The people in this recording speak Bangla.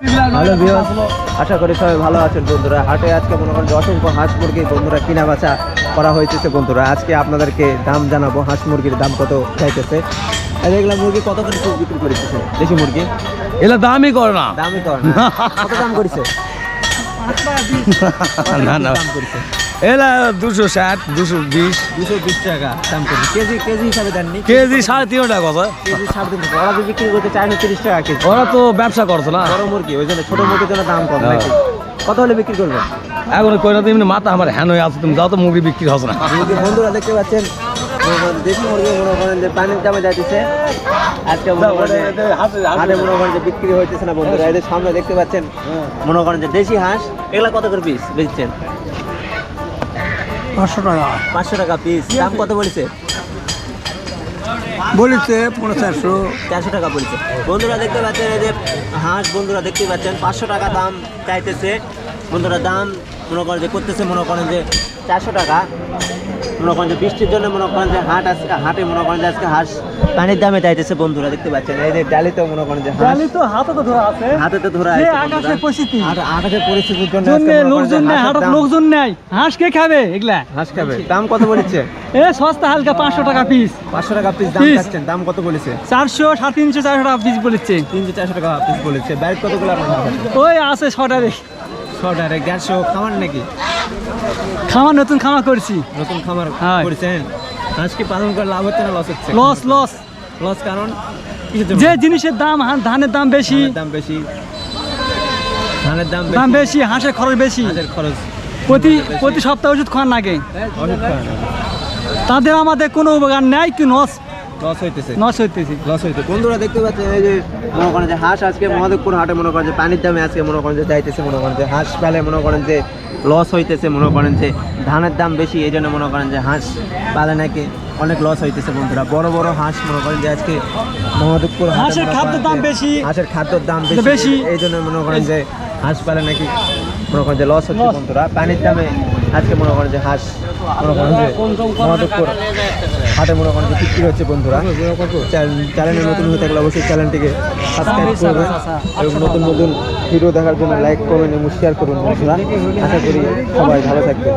হ্যালো ভিউয়ার্স, আশা করি সবাই ভালো আছেন বন্ধুরা। হাটে আজকে মনে করেন যে অসংখ্য হাঁস মুরগি বন্ধুরা কিনা বেচা করা হয়েছে বন্ধুরা। আজকে আপনাদেরকে দাম জানাবো, হাঁস মুরগির দাম কত চাইতেছে। এগুলা মুরগি কত করে বিক্রি করেছে? দেশি মুরগি এলা দামই করে না, দামই করে না। কত দাম করেছে? না না, দাম করেছে এলা 260 220 220 টাকা দাম করেছে। কেজি কেজি হিসাবে দেননি? কেজি 3.5 টাকা কথা। কেজি 3.5 টাকা। ওরা যে বিক্রি করতে 430 টাকা কেজি। ওরা তো ব্যবসা করছে না, বড় মুরগি, ওই জন্য ছোট মুরগির জন্য দাম কম নাকি? কত হলে বিক্রি করবেন? এখন কই না, এমনি মাথা আমার হ্যান হয়ে আছে, তুমি যাও তো মুরগি বিক্রি হচ্ছে না। মুরগি বন্ধুরা দেখতে পাচ্ছেন, দেশি মুরগি মনে করেন যে পানির দামে যাইতেছে। আজকে মনে করেন যে হাটে মনে করেন যে বিক্রি হইতেছে না বন্ধুরা। এদের সামনে দেখতে পাচ্ছেন মনে করেন যে দেশি হাঁস, এগুলা কত করে পিস বেচছেন? 500 টাকা 500 টাকা পিস। দাম কত বলেছে? বলেছে 450 400 টাকা বলেছে। বন্ধুরা দেখতে পাচ্ছেন এই যে হাঁস, বন্ধুরা দেখতে পাচ্ছেন 500 টাকা দাম চাইতেছে বন্ধুরা। দাম মনে করেন যে করতেছে মনে করেন যে 400 টাকা। মনে করেন যে বৃষ্টির জন্য মনে করেন যে হাটে মনে করেন যে আজকে হাঁস পানির দামে চাইতেছে বন্ধুরা। দেখতে পাচ্ছেন এই যে ডালিতে মনে করেন যে হাঁস তো হাতে তো ধরা আছে, হাতে তো ধরা যে আছে আকাশের পরিস্থিতি, আকাশের পরিস্থিতির জন্য জন্য আজকে মনে করেন যে লোকজন নেই, হাঁসের হাটত দাম- লোকজন নেই, হাঁস কে খাবে এগুলা? হাঁস খাবে। দাম কত বলেছে? এ সস্তা হালকা 500 টাকা পিস, 500 টাকা পিস দাম পিস। চাচ্ছেন। দাম কত বলেছে? 400 350 400 টাকা পিস বলেছে। 300-400 টাকা পিস বলেছে। বাইরে কতগুলো আপনার হাঁস আছে? ওই আছে 6টা রে। 100 150 খামার নাকি? খামার নতুন খামার করছি। নতুন খামার হ্যাঁ। করেছেন? হাঁস কি পালন করে লাভ হচ্ছে না লস হচ্ছে? লস লস, লস কারণ কিসের জন্য? যে জিনিসের দাম, ধানের দাম বেশি, ধানের দাম বেশি। ধানের দাম দাম বেশি, হাঁসের খরচ বেশি। হাঁসের খরচ প্রতি সপ্তাহে ওষুধ খাওয়ার লাগে। ওষুধ খাওয়ানো। তাদের আমাদের কোনো উপকার নেই, কি লস হইতেছে। নষ্ট হইতেছে। লস হইতে বন্ধুরা দেখতে পাচ্ছেন এই যে মনে করেন যে হাঁস আজকে মহাদেবপুর হাটে মনে করেন যে পানির দামে আজকে মনে করেন যে যাইতেছে। মনে করেন যে হাঁস পালে মনে করেন যে লস হইতেছে। মনে করেন যে ধানের দাম বেশি, এই জন্য মনে করেন যে হাঁস পালে নাকি অনেক লস হইতেছে বন্ধুরা। বড় বড় হাঁস মনে করেন যে আজকে মহাদেবপুর হাটে হাঁসের মনে খাদ্যের করেন দাম যে বেশি, হাঁসের খাদ্যের দাম বেশি। বেশি, এই জন্য মনে করেন যে হাঁস পালে নাকি মনে করেন যে লস হচ্ছে বন্ধুরা। পানির দামে আজকে মনে করেন যে হাঁস মনে করেন যে মহাদেবপুর হাটে মনে করেন যে বিক্রি হচ্ছে বন্ধুরা। চ্যানেলে নতুন হয়ে থাকলে অবশ্যই চ্যানেলটিকে সাবস্ক্রাইব করবেন এবং নতুন নতুন ভিডিও দেখার জন্য লাইক, কমেন্ট এবং শেয়ার করুন বন্ধুরা। আশা করি সবাই ভালো থাকবেন।